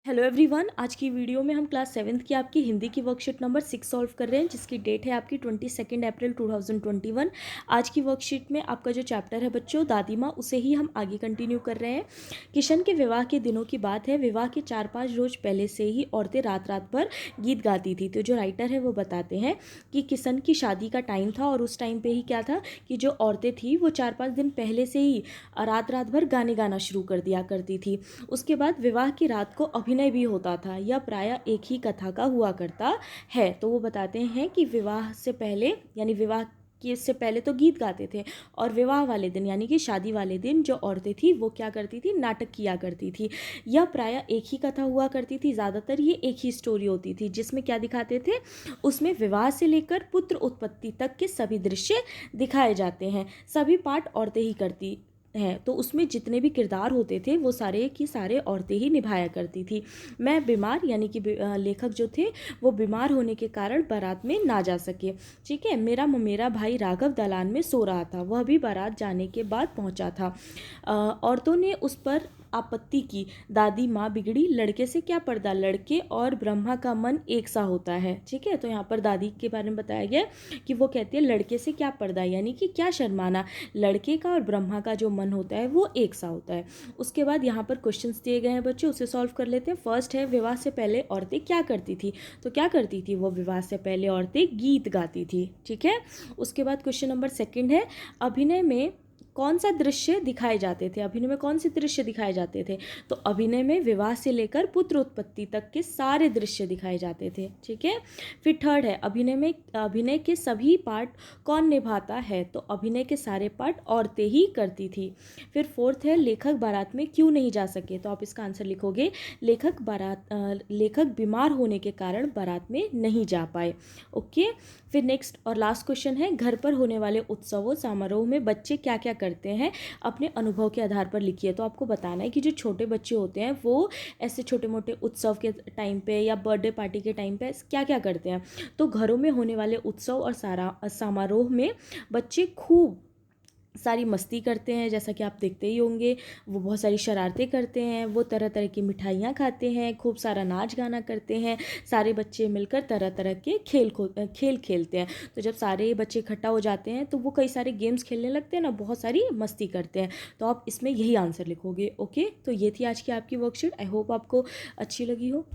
Hello everyone, आज की video में हम क्लास 7th की आपकी हिंदी की वर्कशीट नंबर 6 सॉल्व कर रहे हैं, जिसकी डेट है आपकी 22 अप्रैल 2021। आज की वर्कशीट में आपका जो चैप्टर है बच्चों दादी माँ, उसे ही हम आगे कंटिन्यू कर रहे हैं। किशन के विवाह के दिनों की बात है। विवाह के 4-5 रोज पहले से ही औरतें रात रात भर गीत गाती थी। तो जो राइटर है वो बताते हैं कि किशन की शादी का टाइम था और उस टाइम पर ही क्या था कि जो औरतें थी वो 4-5 दिन पहले से ही रात रात भर गाने गाना शुरू कर दिया करती थी। उसके बाद विवाह की रात को अभिनय भी होता था। यह प्रायः एक ही कथा का हुआ करता है। तो वो बताते हैं कि विवाह से पहले यानी विवाह कि इससे पहले तो गीत गाते थे, और विवाह वाले दिन यानी कि शादी वाले दिन जो औरतें थी वो क्या करती थी, नाटक किया करती थी। यह प्रायः एक ही कथा हुआ करती थी। ज़्यादातर ये एक ही स्टोरी होती थी, जिसमें क्या दिखाते थे, उसमें विवाह से लेकर पुत्र उत्पत्ति तक के सभी दृश्य दिखाए जाते हैं। सभी पाठ औरतें ही करती हैं। तो उसमें जितने भी किरदार होते थे वो सारे की सारे औरतें ही निभाया करती थी। मैं बीमार यानी कि लेखक जो थे वो बीमार होने के कारण बारात में ना जा सके। ठीक है। मेरा भाई राघव दलान में सो रहा था। वह भी बारात जाने के बाद पहुंचा था। औरतों ने उस पर आपत्ति की। दादी माँ बिगड़ी, लड़के से क्या पर्दा, लड़के और ब्रह्मा का मन एक सा होता है। ठीक है। तो यहाँ पर दादी के बारे में बताया गया कि वो कहती है लड़के से क्या पर्दा यानी कि क्या शर्माना, लड़के का और ब्रह्मा का जो मन होता है वो एक सा होता है। उसके बाद यहाँ पर क्वेश्चंस दिए गए हैं बच्चों, उसे सॉल्व कर लेते हैं। फर्स्ट है विवाह से पहले औरतें क्या करती थी। तो क्या करती थी वो, विवाह से पहले औरतें गीत गाती थी। ठीक है। उसके बाद क्वेश्चन नंबर सेकंड है अभिनय में कौन सा दृश्य दिखाए जाते थे। अभिनय में कौन से दृश्य दिखाए जाते थे। तो अभिनय में विवाह से लेकर पुत्र उत्पत्ति तक के सारे दृश्य दिखाए जाते थे। ठीक है। फिर थर्ड है अभिनय के सभी पार्ट कौन निभाता है। तो अभिनय के सारे पार्ट औरतें ही करती थी। फिर फोर्थ है लेखक बारात में क्यों नहीं जा सके। तो आप इसका आंसर लिखोगे लेखक बीमार होने के कारण बारात में नहीं जा पाए। ओके। फिर नेक्स्ट और लास्ट क्वेश्चन है घर पर होने वाले उत्सवों समारोह में बच्चे क्या क्या करते हैं, अपने अनुभव के आधार पर लिखिए। तो आपको बताना है कि जो छोटे बच्चे होते हैं वो ऐसे छोटे मोटे उत्सव के टाइम पे या बर्थडे पार्टी के टाइम पे क्या क्या करते हैं। तो घरों में होने वाले उत्सव और समारोह में बच्चे खूब सारी मस्ती करते हैं, जैसा कि आप देखते ही होंगे। वो बहुत सारी शरारतें करते हैं, वो तरह तरह की मिठाइयाँ खाते हैं, खूब सारा नाच गाना करते हैं। सारे बच्चे मिलकर तरह तरह के खेल खेलते हैं। तो जब सारे बच्चे इकट्ठा हो जाते हैं तो वो कई सारे गेम्स खेलने लगते हैं ना, बहुत सारी मस्ती करते हैं। तो आप इसमें यही आंसर लिखोगे। ओके। तो ये थी आज की आपकी वर्कशीट। आई होप आपको अच्छी लगी हो।